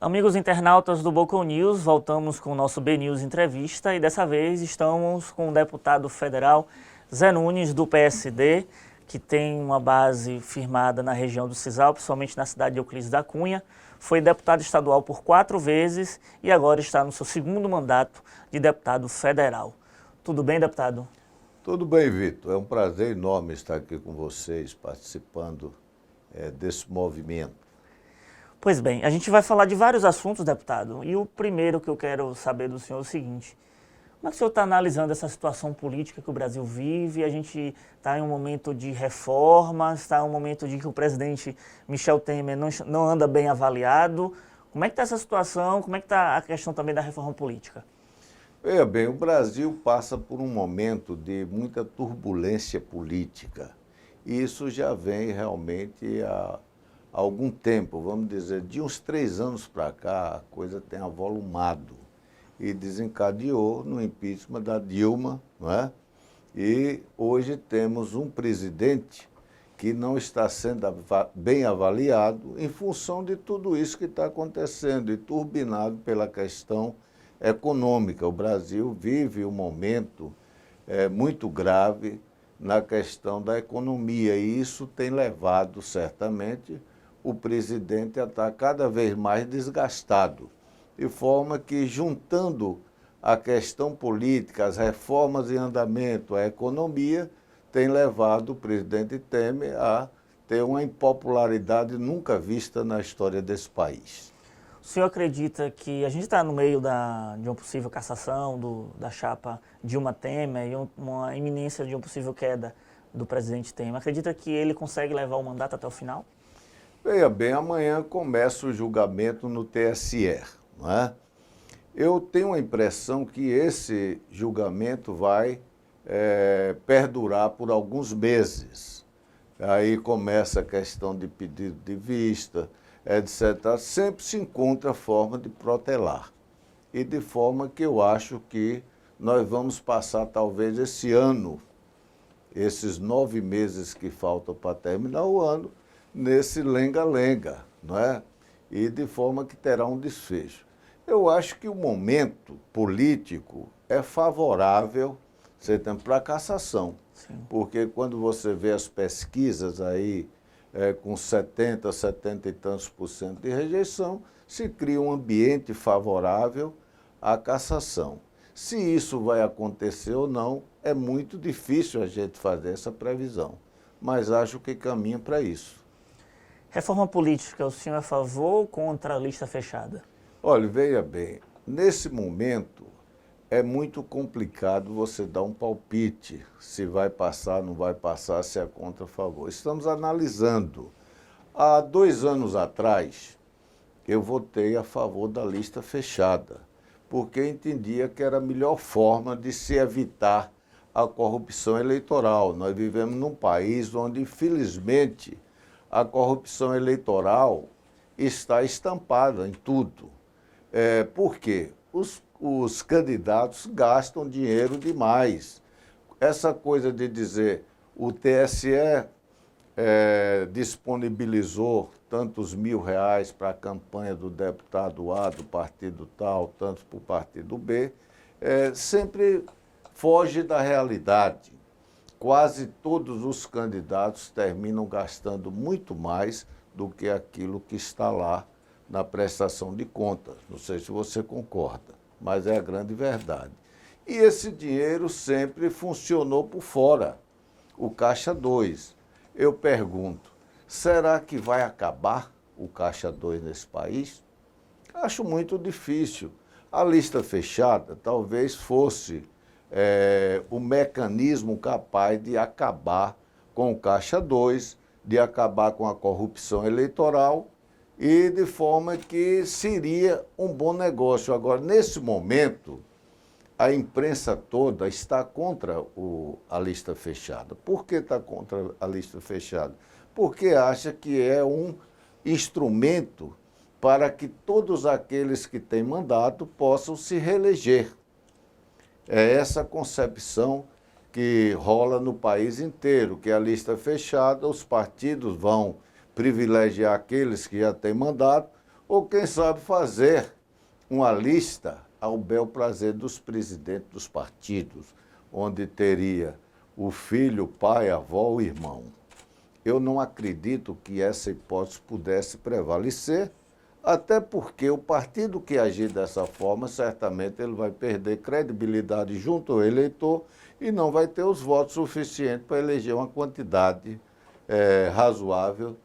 Amigos internautas do Bocão News, voltamos com o nosso B-News Entrevista e dessa vez estamos com o deputado federal Zé Nunes, do PSD, que tem uma base firmada na região do Sisal, principalmente na cidade de Euclides da Cunha. Foi deputado estadual por 4 vezes e agora está no seu segundo mandato de deputado federal. Tudo bem, deputado? Tudo bem, Vitor. É um prazer enorme estar aqui com vocês, participando desse movimento. Pois bem, a gente vai falar de vários assuntos, deputado, e o primeiro que eu quero saber do senhor é o seguinte: como é que o senhor está analisando essa situação política que o Brasil vive? A gente está em um momento de reformas, está em um momento de que o presidente Michel Temer não anda bem avaliado. Como é que está essa situação? Como é que está a questão também da reforma política? Veja bem, o Brasil passa por um momento de muita turbulência política. E isso já vem realmente há algum tempo, vamos dizer, de uns 3 anos para cá, a coisa tem avolumado e desencadeou no impeachment da Dilma, não é? E hoje temos um presidente que não está sendo bem avaliado em função de tudo isso que está acontecendo e turbinado pela questão econômica. O Brasil vive um momento muito grave na questão da economia e isso tem levado, certamente, o presidente a estar cada vez mais desgastado, de forma que, juntando a questão política, as reformas em andamento, a economia, tem levado o presidente Temer a ter uma impopularidade nunca vista na história desse país. O senhor acredita que a gente está no meio de uma possível cassação da chapa Dilma Temer e uma iminência de uma possível queda do presidente Temer? Acredita que ele consegue levar o mandato até o final? Veja bem, amanhã começa o julgamento no TSE, não é? Eu tenho a impressão que esse julgamento vai perdurar por alguns meses. Aí começa a questão de pedido de vista, etc. Sempre se encontra forma de protelar. E de forma que eu acho que nós vamos passar talvez esse ano, esses 9 meses que faltam para terminar o ano, nesse lenga-lenga, não é? E de forma que terá um desfecho. Eu acho que o momento político é favorável para a cassação. Sim. Porque quando você vê as pesquisas aí com 70 e tantos por cento de rejeição, se cria um ambiente favorável à cassação. Se isso vai acontecer ou não, é muito difícil a gente fazer essa previsão, mas acho que caminha para isso. Reforma política, o senhor é a favor ou contra a lista fechada? Olha, veja bem, nesse momento é muito complicado você dar um palpite se vai passar, não vai passar, se é contra ou a favor. Estamos analisando. Há 2 anos atrás, eu votei a favor da lista fechada, porque entendia que era a melhor forma de se evitar a corrupção eleitoral. Nós vivemos num país onde, infelizmente, a corrupção eleitoral está estampada em tudo. Por quê? Os candidatos gastam dinheiro demais. Essa coisa de dizer o TSE disponibilizou tantos R$1.000 para a campanha do deputado A, do partido tal, tantos para o partido B, sempre foge da realidade. Quase todos os candidatos terminam gastando muito mais do que aquilo que está lá na prestação de contas. Não sei se você concorda, mas é a grande verdade. E esse dinheiro sempre funcionou por fora, o Caixa 2. Eu pergunto, será que vai acabar o Caixa 2 nesse país? Acho muito difícil. A lista fechada talvez fosse o mecanismo capaz de acabar com o Caixa 2, de acabar com a corrupção eleitoral e de forma que seria um bom negócio. Agora, nesse momento, a imprensa toda está contra a lista fechada. Por que está contra a lista fechada? Porque acha que é um instrumento para que todos aqueles que têm mandato possam se reeleger. É essa concepção que rola no país inteiro, que a lista fechada, os partidos vão privilegiar aqueles que já têm mandato, ou quem sabe fazer uma lista ao bel prazer dos presidentes dos partidos, onde teria o filho, o pai, a avó, o irmão. Eu não acredito que essa hipótese pudesse prevalecer, até porque o partido que agir dessa forma, certamente ele vai perder credibilidade junto ao eleitor e não vai ter os votos suficientes para eleger uma quantidade razoável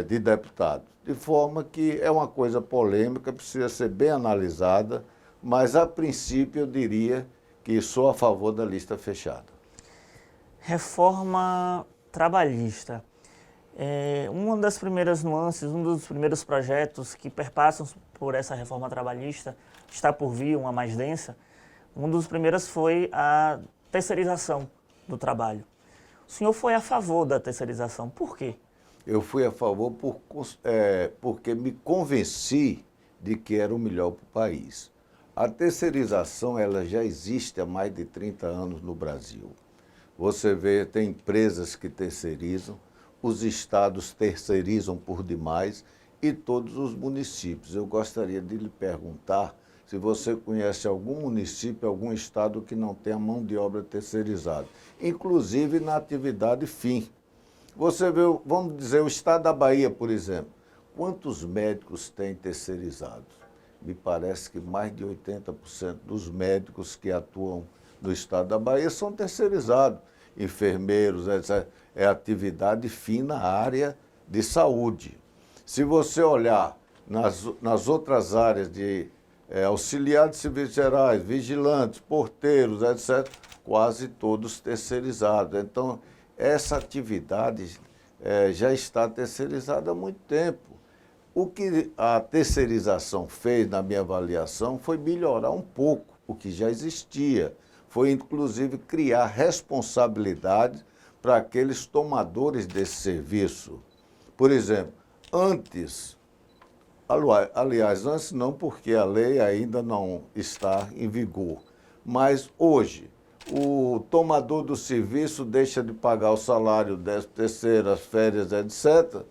de deputados. De forma que é uma coisa polêmica, precisa ser bem analisada, mas a princípio eu diria que sou a favor da lista fechada. Reforma trabalhista. Uma das primeiras nuances, um dos primeiros projetos que perpassam por essa reforma trabalhista, está por vir, uma mais densa, um dos primeiros foi a terceirização do trabalho. O senhor foi a favor da terceirização, por quê? Eu fui a favor porque me convenci de que era o melhor para o país. A terceirização ela já existe há mais de 30 anos no Brasil. Você vê, tem empresas que terceirizam, os estados terceirizam por demais e todos os municípios. Eu gostaria de lhe perguntar se você conhece algum município, algum estado que não tenha mão de obra terceirizada, inclusive na atividade fim. Você vê, vamos dizer, o estado da Bahia, por exemplo. Quantos médicos tem terceirizados? Me parece que mais de 80% dos médicos que atuam no estado da Bahia são terceirizados. Enfermeiros, etc. É atividade fim na área de saúde. Se você olhar nas outras áreas de auxiliar de serviços gerais, vigilantes, porteiros, etc., quase todos terceirizados. Então, essa atividade já está terceirizada há muito tempo. O que a terceirização fez, na minha avaliação, foi melhorar um pouco o que já existia. Foi, inclusive, criar responsabilidade para aqueles tomadores desse serviço. Por exemplo, antes não, porque a lei ainda não está em vigor, mas hoje, o tomador do serviço deixa de pagar o salário, 13º, as férias, etc.,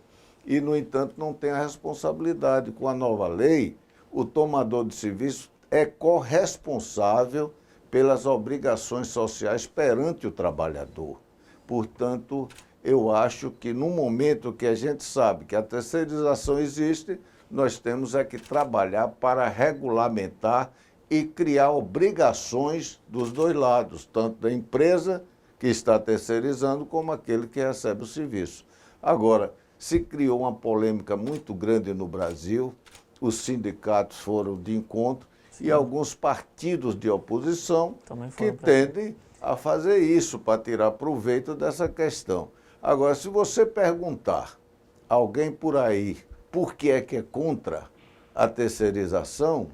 e, no entanto, não tem a responsabilidade. Com a nova lei, o tomador de serviço é corresponsável pelas obrigações sociais perante o trabalhador. Portanto, eu acho que no momento que a gente sabe que a terceirização existe, nós temos que trabalhar para regulamentar e criar obrigações dos dois lados, tanto da empresa que está terceirizando como aquele que recebe o serviço. Agora, se criou uma polêmica muito grande no Brasil, os sindicatos foram de encontro, sim, e alguns partidos de oposição que tendem a fazer isso para tirar proveito dessa questão. Agora, se você perguntar a alguém por aí por que é contra a terceirização,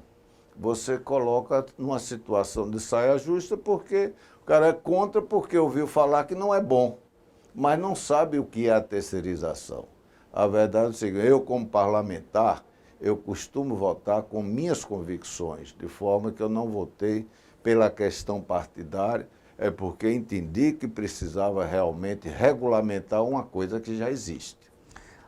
você coloca numa situação de saia justa, porque o cara é contra porque ouviu falar que não é bom, mas não sabe o que é a terceirização. A verdade é o seguinte, eu como parlamentar, eu costumo votar com minhas convicções, de forma que eu não votei pela questão partidária, porque entendi que precisava realmente regulamentar uma coisa que já existe.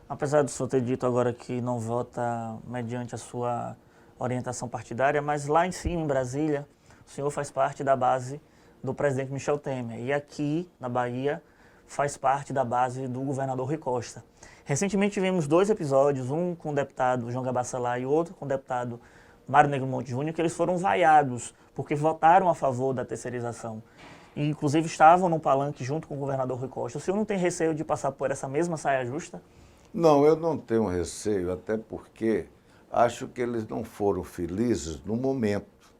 Apesar do senhor ter dito agora que não vota mediante a sua orientação partidária, mas lá em cima, em Brasília, o senhor faz parte da base do presidente Michel Temer. E aqui, na Bahia, faz parte da base do governador Rui Costa. Recentemente tivemos 2 episódios, um com o deputado João Gabassalá e outro com o deputado Mário Negro Monte Júnior, que eles foram vaiados porque votaram a favor da terceirização. E, inclusive, estavam no palanque junto com o governador Rui Costa. O senhor não tem receio de passar por essa mesma saia justa? Não, eu não tenho receio, até porque acho que eles não foram felizes no momento.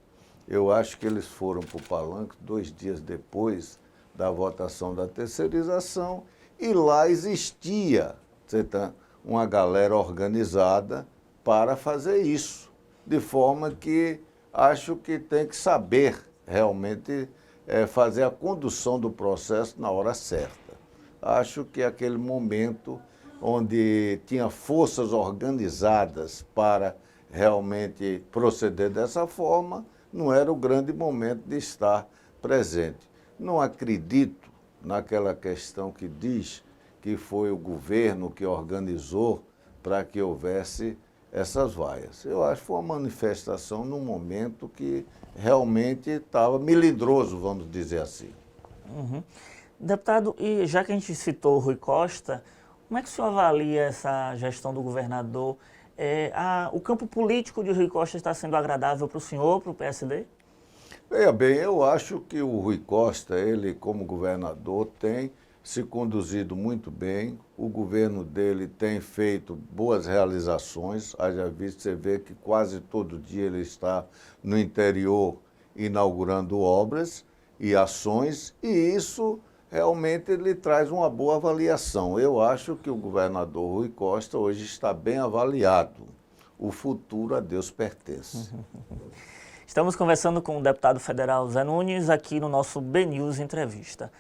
Eu acho que eles foram para o palanque 2 dias depois da votação da terceirização e lá existia uma galera organizada para fazer isso. De forma que acho que tem que saber realmente fazer a condução do processo na hora certa. Acho que aquele momento onde tinha forças organizadas para realmente proceder dessa forma, não era o grande momento de estar presente. Não acredito naquela questão que diz que foi o governo que organizou para que houvesse essas vaias. Eu acho que foi uma manifestação num momento que realmente estava melindroso, vamos dizer assim. Uhum. Deputado, e já que a gente citou o Rui Costa, como é que o senhor avalia essa gestão do governador? O campo político de Rui Costa está sendo agradável para o senhor, para o PSD? Veja bem, eu acho que o Rui Costa, ele como governador, tem se conduzido muito bem. O governo dele tem feito boas realizações. Haja visto, você vê que quase todo dia ele está no interior inaugurando obras e ações, e isso realmente lhe traz uma boa avaliação. Eu acho que o governador Rui Costa hoje está bem avaliado. O futuro a Deus pertence. Estamos conversando com o deputado federal Zé Nunes aqui no nosso BNews Entrevista.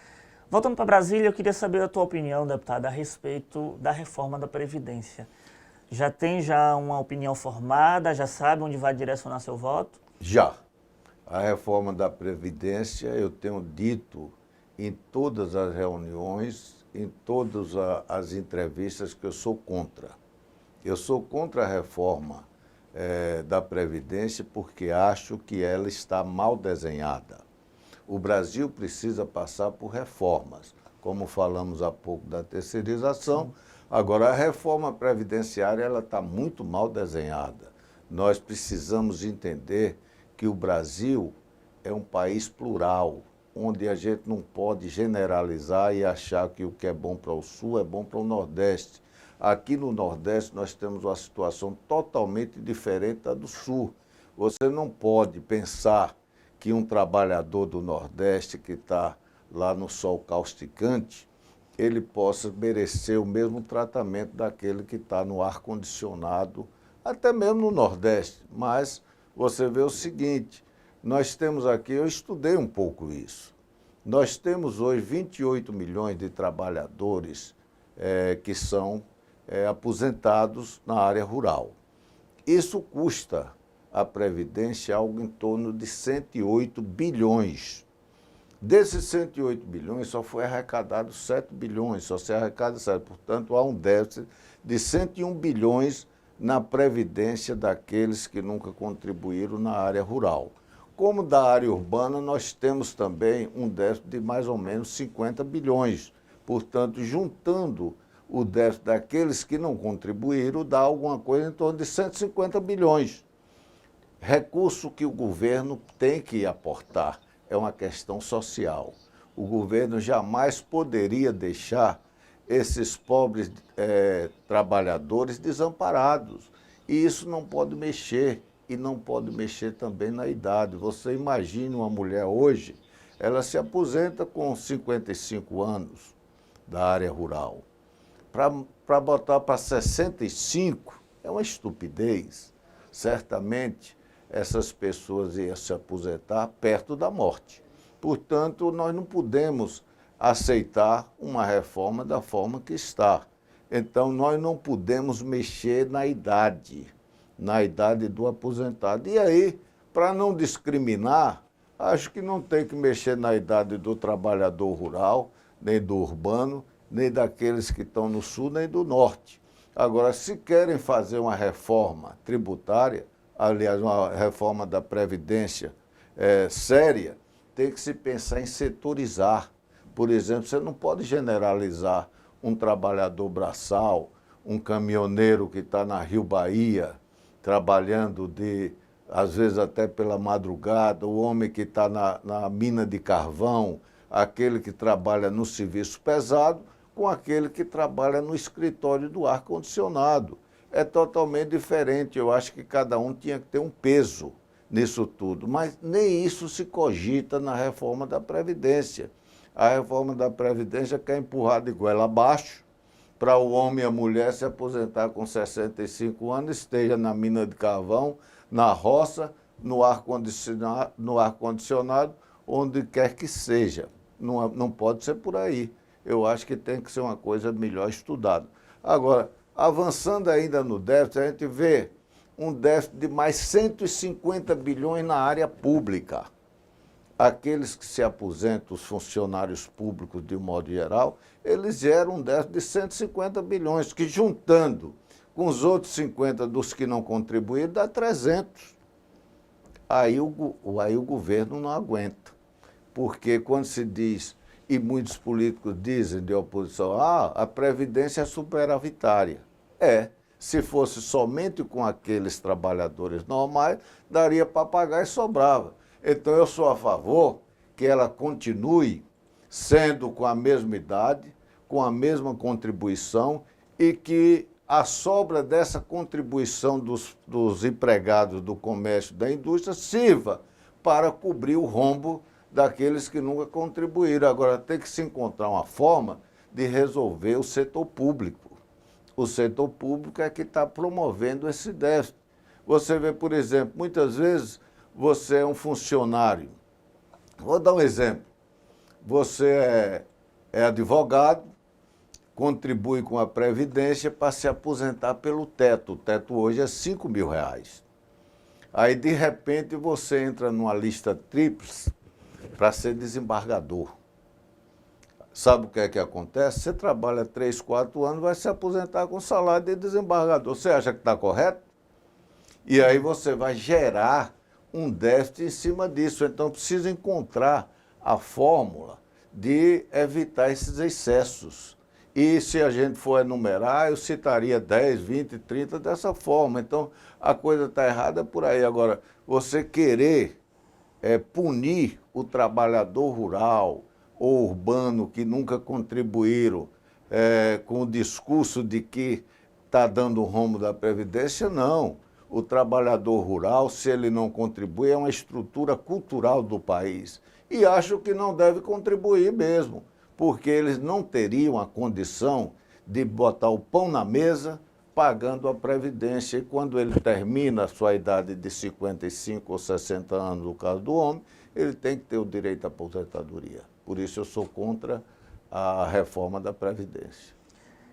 Voltando para Brasília, eu queria saber a tua opinião, deputado, a respeito da reforma da Previdência. Já tem uma opinião formada, já sabe onde vai direcionar seu voto? Já. A reforma da Previdência, eu tenho dito em todas as reuniões, em todas as entrevistas que eu sou contra. Eu sou contra a reforma da Previdência porque acho que ela está mal desenhada. O Brasil precisa passar por reformas, como falamos há pouco da terceirização. Agora, a reforma previdenciária ela está muito mal desenhada. Nós precisamos entender que o Brasil é um país plural, onde a gente não pode generalizar e achar que o que é bom para o Sul é bom para o Nordeste. Aqui no Nordeste nós temos uma situação totalmente diferente da do Sul. Você não pode pensar que um trabalhador do Nordeste que está lá no sol causticante, ele possa merecer o mesmo tratamento daquele que está no ar-condicionado, até mesmo no Nordeste. Mas você vê o seguinte, nós temos aqui, eu estudei um pouco isso, nós temos hoje 28 milhões de trabalhadores que são aposentados na área rural. Isso custa à Previdência algo em torno de 108 bilhões. Desses 108 bilhões, só foi arrecadado 7 bilhões, só se arrecada 7. Portanto, há um déficit de 101 bilhões na Previdência daqueles que nunca contribuíram na área rural. Como da área urbana, nós temos também um déficit de mais ou menos 50 bilhões. Portanto, juntando o déficit daqueles que não contribuíram, dá alguma coisa em torno de 150 bilhões. Recurso que o governo tem que aportar, é uma questão social. O governo jamais poderia deixar esses pobres trabalhadores desamparados. E isso não pode mexer, e não pode mexer também na idade. Você imagina uma mulher hoje, ela se aposenta com 55 anos da área rural. Para botar para 65 é uma estupidez. Certamente essas pessoas iam se aposentar perto da morte. Portanto, nós não podemos aceitar uma reforma da forma que está. Então, nós não podemos mexer na idade do aposentado. E aí, para não discriminar, acho que não tem que mexer na idade do trabalhador rural, nem do urbano, nem daqueles que estão no sul, nem do norte. Agora, se querem fazer uma reforma tributária, aliás, uma reforma da Previdência séria, tem que se pensar em setorizar. Por exemplo, você não pode generalizar um trabalhador braçal, um caminhoneiro que está na Rio Bahia, trabalhando às vezes até pela madrugada, o homem que está na mina de carvão, aquele que trabalha no serviço pesado, com aquele que trabalha no escritório do ar-condicionado. É totalmente diferente. Eu acho que cada um tinha que ter um peso nisso tudo. Mas nem isso se cogita na reforma da Previdência. A reforma da Previdência quer empurrar de goela abaixo para o homem e a mulher se aposentar com 65 anos, esteja na mina de carvão, na roça, no ar-condicionado, onde quer que seja. Não pode ser por aí. Eu acho que tem que ser uma coisa melhor estudada. Agora, avançando ainda no déficit, a gente vê um déficit de mais 150 bilhões na área pública. Aqueles que se aposentam, os funcionários públicos de um modo geral, eles geram um déficit de 150 bilhões, que juntando com os outros 50 dos que não contribuíram, dá 300. Aí o governo não aguenta. Porque quando se diz, e muitos políticos dizem de oposição, a Previdência é superavitária. Se fosse somente com aqueles trabalhadores normais, daria para pagar e sobrava. Então eu sou a favor que ela continue sendo com a mesma idade, com a mesma contribuição e que a sobra dessa contribuição dos empregados do comércio e da indústria sirva para cobrir o rombo daqueles que nunca contribuíram. Agora, tem que se encontrar uma forma de resolver o setor público. O setor público é que está promovendo esse déficit. Você vê, por exemplo, muitas vezes você é um funcionário. Vou dar um exemplo. Você é advogado, contribui com a Previdência para se aposentar pelo teto. O teto hoje é R$5.000. Aí, de repente, você entra numa lista tríplice para ser desembargador. Sabe o que é que acontece? Você trabalha 3, 4 anos, vai se aposentar com salário de desembargador. Você acha que está correto? E aí você vai gerar um déficit em cima disso. Então, precisa encontrar a fórmula de evitar esses excessos. E se a gente for enumerar, eu citaria 10, 20, 30 dessa forma. Então, a coisa está errada por aí. Agora, você querer punir o trabalhador rural ou urbano que nunca contribuíram com o discurso de que está dando o rombo da Previdência, não. O trabalhador rural, se ele não contribui, é uma estrutura cultural do país. E acho que não deve contribuir mesmo, porque eles não teriam a condição de botar o pão na mesa pagando a Previdência. E quando ele termina a sua idade de 55 ou 60 anos, no caso do homem, ele tem que ter o direito à aposentadoria. Por isso eu sou contra a reforma da Previdência.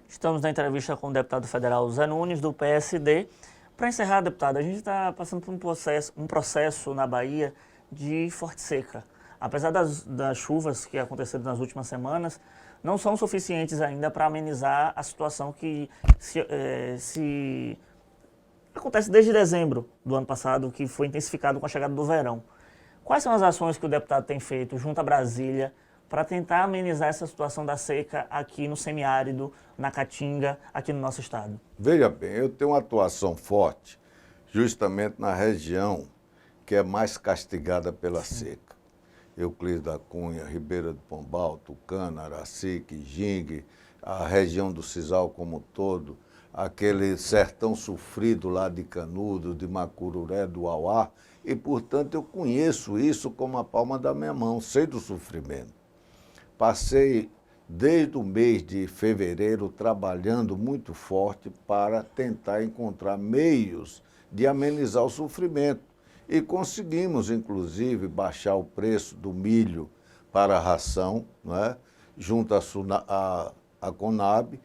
Estamos na entrevista com o deputado federal Zé Nunes, do PSD. Para encerrar, deputado, a gente está passando por um processo na Bahia de forte seca. Apesar das chuvas que aconteceram nas últimas semanas, não são suficientes ainda para amenizar a situação que se acontece desde dezembro do ano passado, que foi intensificado com a chegada do verão. Quais são as ações que o deputado tem feito junto a Brasília para tentar amenizar essa situação da seca aqui no semiárido, na Caatinga, aqui no nosso estado? Veja bem, eu tenho uma atuação forte justamente na região que é mais castigada pela seca. Euclides da Cunha, Ribeira do Pombal, Tucana, Aracique, Jingue, a região do Sisal como um todo, aquele sertão sofrido lá de Canudos, de Macururé, do Auá, e, portanto, eu conheço isso como a palma da minha mão, sei do sofrimento. Passei desde o mês de fevereiro trabalhando muito forte para tentar encontrar meios de amenizar o sofrimento. E conseguimos, inclusive, baixar o preço do milho para a ração, não é? Junto à Conab.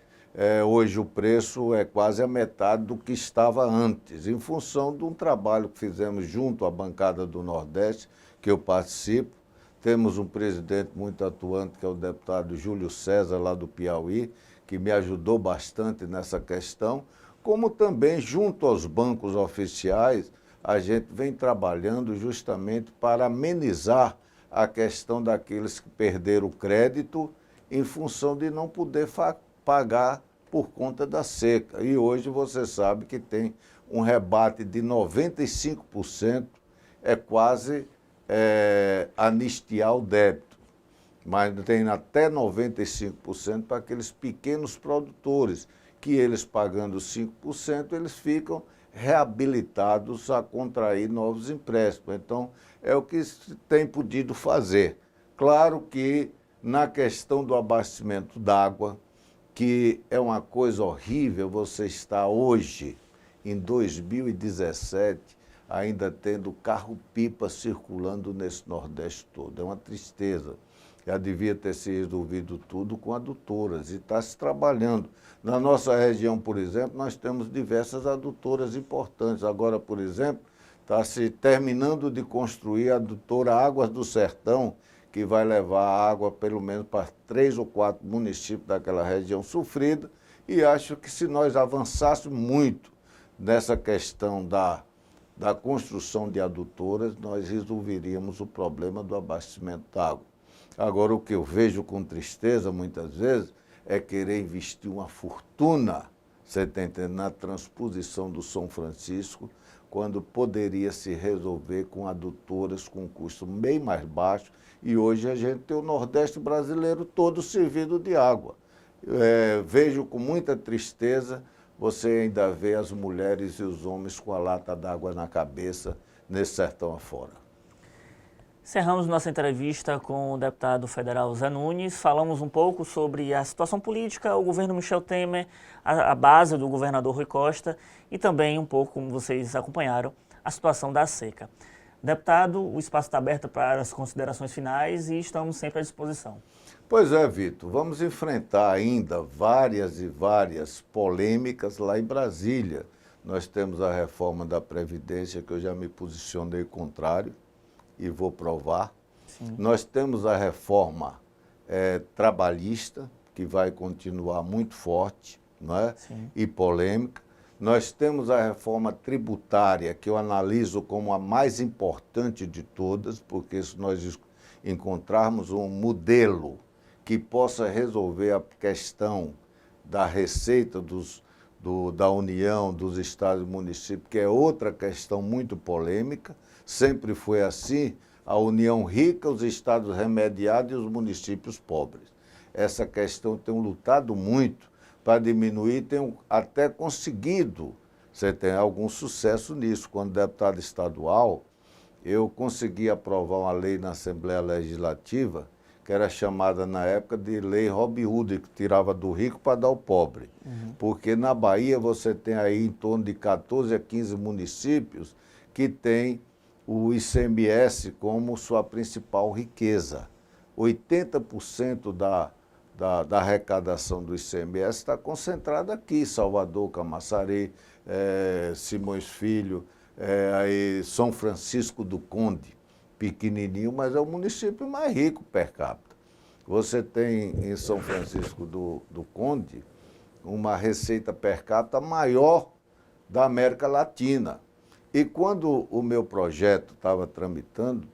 Hoje o preço é quase a metade do que estava antes, em função de um trabalho que fizemos junto à bancada do Nordeste, que eu participo. Temos um presidente muito atuante, que é o deputado Júlio César, lá do Piauí, que me ajudou bastante nessa questão, como também junto aos bancos oficiais, a gente vem trabalhando justamente para amenizar a questão daqueles que perderam o crédito em função de não poder pagar por conta da seca. E hoje você sabe que tem um rebate de 95%, é quase anistiar o débito, mas tem até 95% para aqueles pequenos produtores, que eles pagando 5%, eles ficam reabilitados a contrair novos empréstimos. Então, é o que se tem podido fazer. Claro que na questão do abastecimento d'água, que é uma coisa horrível você estar hoje, em 2017, ainda tendo carro-pipa circulando nesse Nordeste todo. É uma tristeza. Já devia ter se resolvido tudo com adutoras e está se trabalhando. Na nossa região, por exemplo, nós temos diversas adutoras importantes. Agora, por exemplo, está se terminando de construir a adutora Águas do Sertão, que vai levar água pelo menos para 3 ou 4 municípios daquela região sofrida, E acho que se nós avançássemos muito nessa questão da construção de adutoras, nós resolveríamos o problema do abastecimento d'água. Agora, o que eu vejo com tristeza, muitas vezes, é querer investir uma fortuna, você está entendendo, na transposição do São Francisco, quando poderia se resolver com adutoras com custo bem mais baixo, e hoje a gente tem o Nordeste brasileiro todo servido de água. Vejo com muita tristeza, você ainda vê as mulheres e os homens com a lata d'água na cabeça nesse sertão afora. Encerramos nossa entrevista com o deputado federal Zé Nunes. Falamos um pouco sobre a situação política, o governo Michel Temer, a base do governador Rui Costa e também um pouco, como vocês acompanharam, a situação da seca. Deputado, o espaço está aberto para as considerações finais e estamos sempre à disposição. Pois é, Vitor, vamos enfrentar ainda várias e várias polêmicas lá em Brasília. Nós temos a reforma da Previdência, que eu já me posicionei contrário e vou provar. Sim. Nós temos a reforma trabalhista, que vai continuar muito forte, não é? Sim. E polêmica. Nós temos a reforma tributária, que eu analiso como a mais importante de todas, porque se nós encontrarmos um modelo que possa resolver a questão da receita da União, dos estados e municípios, que é outra questão muito polêmica, sempre foi assim, a União rica, os estados remediados e os municípios pobres. Essa questão tem lutado muito para diminuir, tem até conseguido, você tem algum sucesso nisso. Quando deputado estadual, eu consegui aprovar uma lei na Assembleia Legislativa, que era chamada na época de Lei Robin Hood, que tirava do rico para dar ao pobre. Porque na Bahia você tem aí em torno de 14 a 15 municípios que têm o ICMS como sua principal riqueza. 80% da arrecadação do ICMS está concentrada aqui, Salvador, Camaçari, Simões Filho, aí São Francisco do Conde, pequenininho, mas é o município mais rico per capita. Você tem em São Francisco do Conde uma receita per capita maior da América Latina. E quando o meu projeto estava tramitando,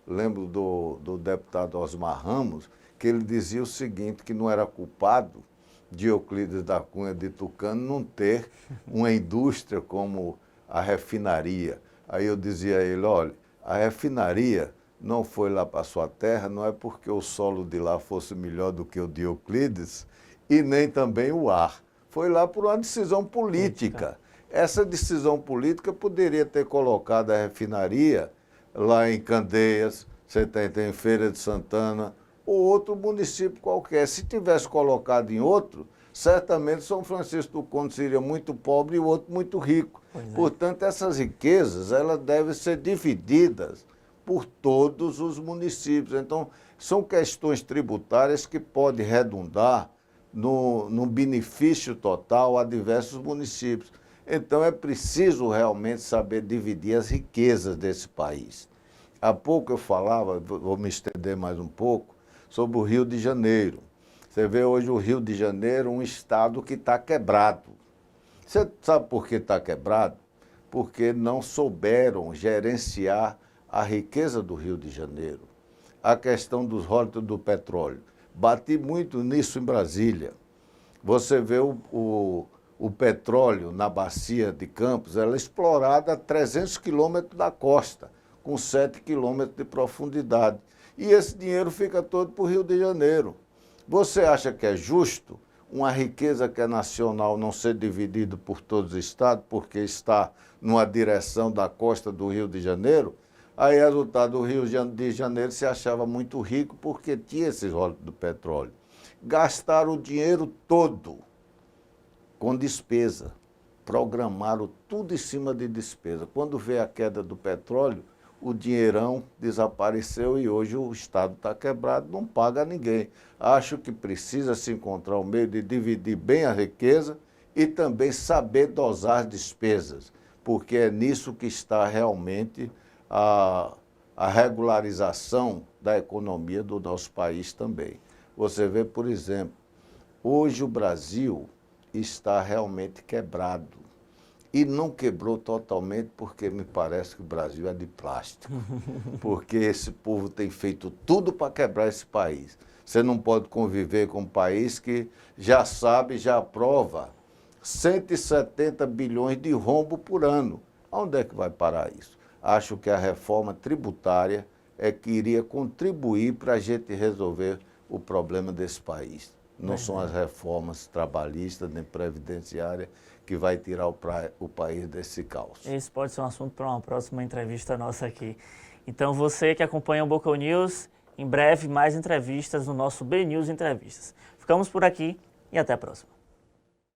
lembro do deputado Osmar Ramos, que ele dizia o seguinte, que não era culpado de Euclides da Cunha de Tucano não ter uma indústria como a refinaria. Aí eu dizia a ele, olha, a refinaria não foi lá para a sua terra, não é porque o solo de lá fosse melhor do que o de Euclides, e nem também o ar. Foi lá por uma decisão política. Essa decisão política poderia ter colocado a refinaria lá em Candeias, você tem Feira de Santana, ou outro município qualquer. Se tivesse colocado em outro, certamente São Francisco do Conde seria muito pobre e o outro muito rico. Portanto, essas riquezas elas devem ser divididas por todos os municípios. Então, são questões tributárias que podem redundar no benefício total a diversos municípios. Então, é preciso realmente saber dividir as riquezas desse país. Há pouco eu falava, vou me estender mais um pouco, sobre o Rio de Janeiro. Você vê hoje o Rio de Janeiro um estado que está quebrado. Você sabe por que está quebrado? Porque não souberam gerenciar a riqueza do Rio de Janeiro. A questão dos royalties do petróleo. Bati muito nisso em Brasília. Você vê o petróleo na bacia de Campos, ela é explorada a 300 quilômetros da costa, com 7 quilômetros de profundidade. E esse dinheiro fica todo para o Rio de Janeiro. Você acha que é justo uma riqueza que é nacional não ser dividida por todos os estados, porque está numa direção da costa do Rio de Janeiro? Aí, resultado, o Rio de Janeiro se achava muito rico porque tinha esses royalties do petróleo. Gastaram o dinheiro todo com despesa, programaram tudo em cima de despesa. Quando veio a queda do petróleo, o dinheirão desapareceu e hoje o Estado está quebrado, não paga a ninguém. Acho que precisa se encontrar um meio de dividir bem a riqueza e também saber dosar as despesas, porque é nisso que está realmente a regularização da economia do nosso país também. Você vê, por exemplo, hoje o Brasil está realmente quebrado. E não quebrou totalmente porque me parece que o Brasil é de plástico. Porque esse povo tem feito tudo para quebrar esse país. Você não pode conviver com um país que já sabe, já aprova 170 bilhões de rombo por ano. Onde é que vai parar isso? Acho que a reforma tributária é que iria contribuir para a gente resolver o problema desse país. Não são as reformas trabalhistas nem previdenciárias que vai tirar o país desse caos. Esse pode ser um assunto para uma próxima entrevista nossa aqui. Então, você que acompanha o Boca News, em breve mais entrevistas no nosso B News Entrevistas. Ficamos por aqui e até a próxima.